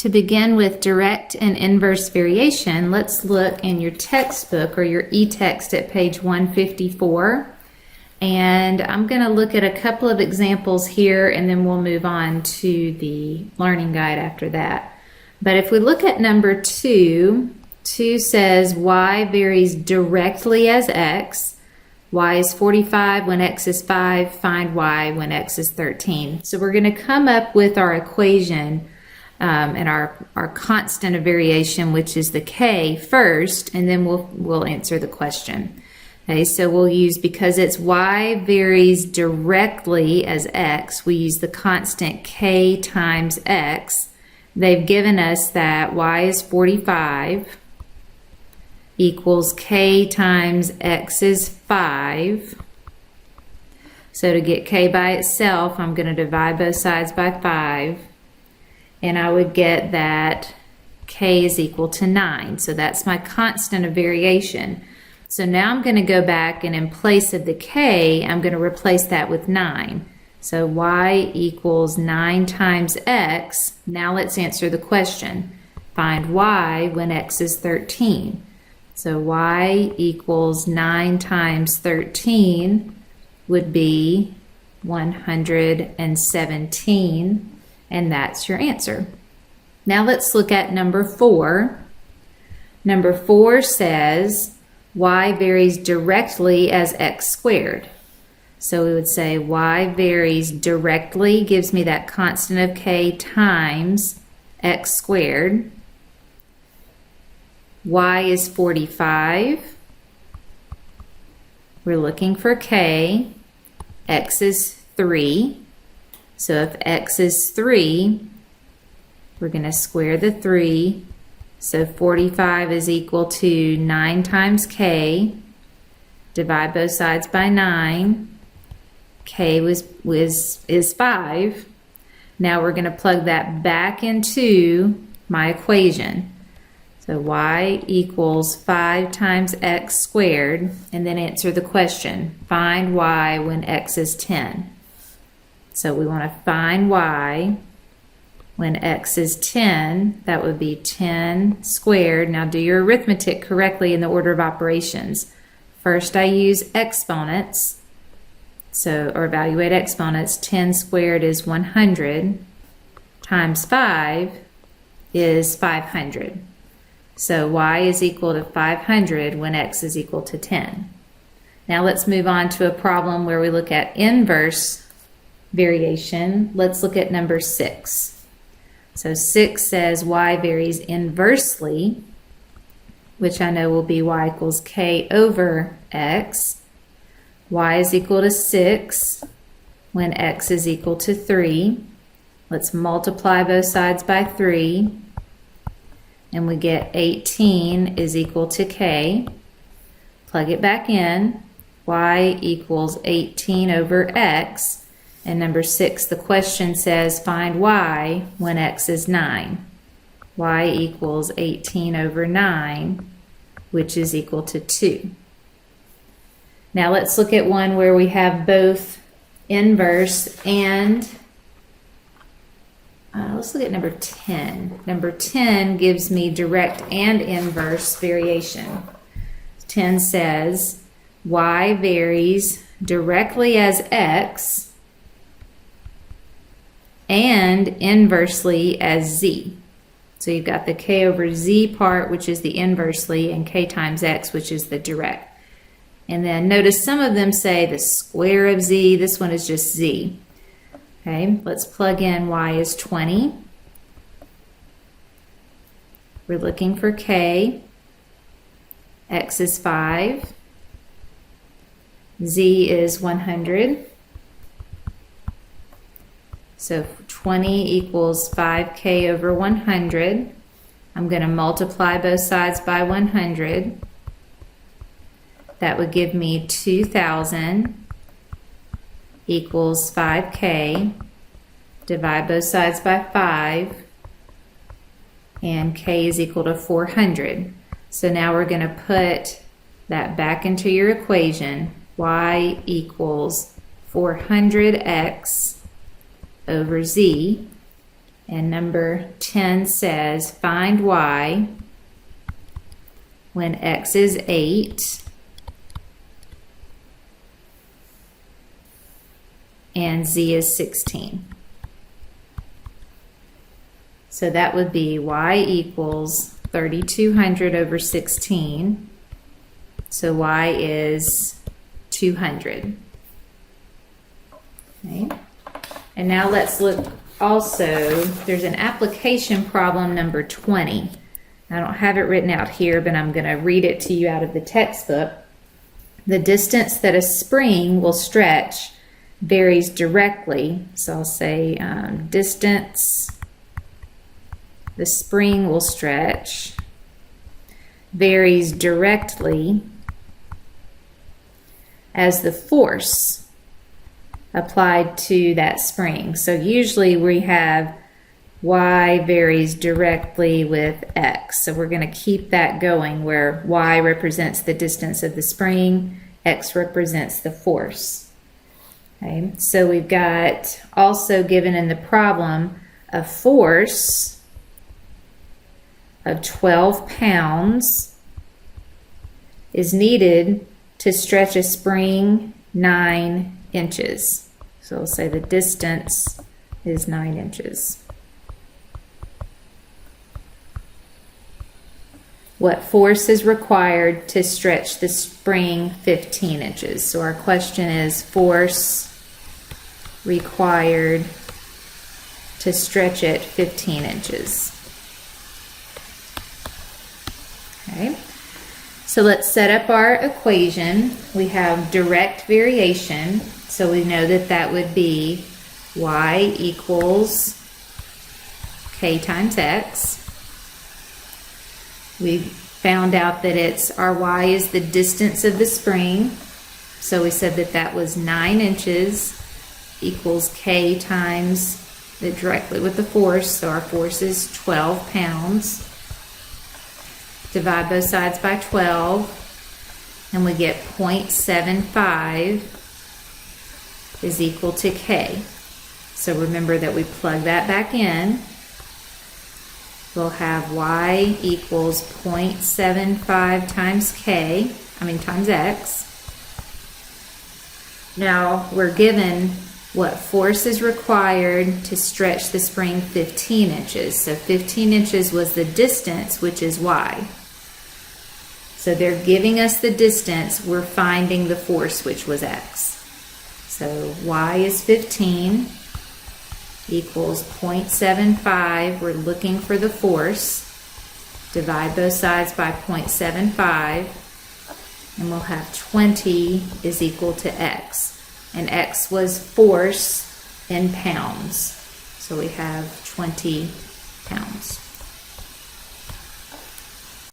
To begin with direct and inverse variation, let's look in your textbook or your e-text at page 154. And I'm going to look at a couple of examples here and then we'll move on to the learning guide after that. But if we look at number 2, 2 says y varies directly as x. Y is 45 when x is 5. Find y when x is 13. So we're going to come up with our equation and our constant of variation, which is the k, first, and then we'll answer the question. Okay, so we'll use, because it's y varies directly as x, we use the constant k times x. They've given us that y is 45 equals k times x is 5. So to get k by itself, I'm going to divide both sides by 5. And I would get that k is equal to 9. So that's my constant of variation. So now I'm going to go back and in place of the k, I'm going to replace that with 9. So y equals 9 times x. Now let's answer the question. Find y when x is 13. So y equals 9 times 13 would be 117. And that's your answer. Now let's look at number 4. Number 4 says y varies directly as x squared. So we would say y varies directly gives me that constant of k times x squared. Y is 45. We're looking for k. X is 3. So if x is 3, we're going to square the 3. So 45 is equal to 9 times k. Divide both sides by 9. K is 5. Now we're going to plug that back into my equation. So y equals 5 times x squared, and then answer the question. Find y when x is 10. So we want to find y when x is 10. That would be 10 squared. Now do your arithmetic correctly in the order of operations. First I use exponents. Or evaluate exponents. 10 squared is 100 times 5 is 500. So y is equal to 500 when x is equal to 10. Now let's move on to a problem where we look at inverse variation. Let's look at number 6. So 6 says y varies inversely, which I know will be y equals k over x. Y is equal to 6 when x is equal to 3. Let's multiply both sides by 3. And we get 18 is equal to k. Plug it back in. Y equals 18 over x. And number 6, the question says find y when x is 9. Y equals 18 over 9, which is equal to 2. Now let's look at one where we have both inverse and let's look at number 10. Number 10 gives me direct and inverse variation. 10 says y varies directly as x and inversely as z. So you've got the k over z part, which is the inversely, and k times x, which is the direct. And then notice some of them say the square of z. This one is just z. Okay, let's plug in y is 20. We're looking for k. X is 5. Z is 100. So 20 equals 5k over 100. I'm going to multiply both sides by 100. That would give me 2,000 equals 5k. Divide both sides by 5. And k is equal to 400. So now we're going to put that back into your equation. Y equals 400x over z. And number 10 says, find y when x is 8 and z is 16. So that would be y equals 3,200 over 16. So y is 200. Okay. And now let's look also, there's an application problem number 20. I don't have it written out here, but I'm going to read it to you out of the textbook. The distance that a spring will stretch varies directly. So I'll say distance the spring will stretch varies directly as the force applied to that spring. So usually we have y varies directly with x. So we're going to keep that going where y represents the distance of the spring, x represents the force. Okay, so we've got also given in the problem a force of 12 pounds is needed to stretch a spring 9 inches. So we'll say the distance is 9 inches. What force is required to stretch the spring 15 inches? So our question is force required to stretch it 15 inches. Okay, so let's set up our equation. We have direct variation, so we know that that would be y equals k times x. We found out that our y is the distance of the spring, so we said that that was 9 inches equals k times it directly with the force, so our force is 12 pounds. Divide both sides by 12, and we get 0.75 is equal to k. So remember that we plug that back in. We'll have y equals 0.75 times times x. Now we're given what force is required to stretch the spring 15 inches. So 15 inches was the distance, which is y. So they're giving us the distance, we're finding the force, which was x. So y is 15 equals 0.75, we're looking for the force. Divide both sides by 0.75, and we'll have 20 is equal to x. And x was force in pounds. So we have 20 pounds.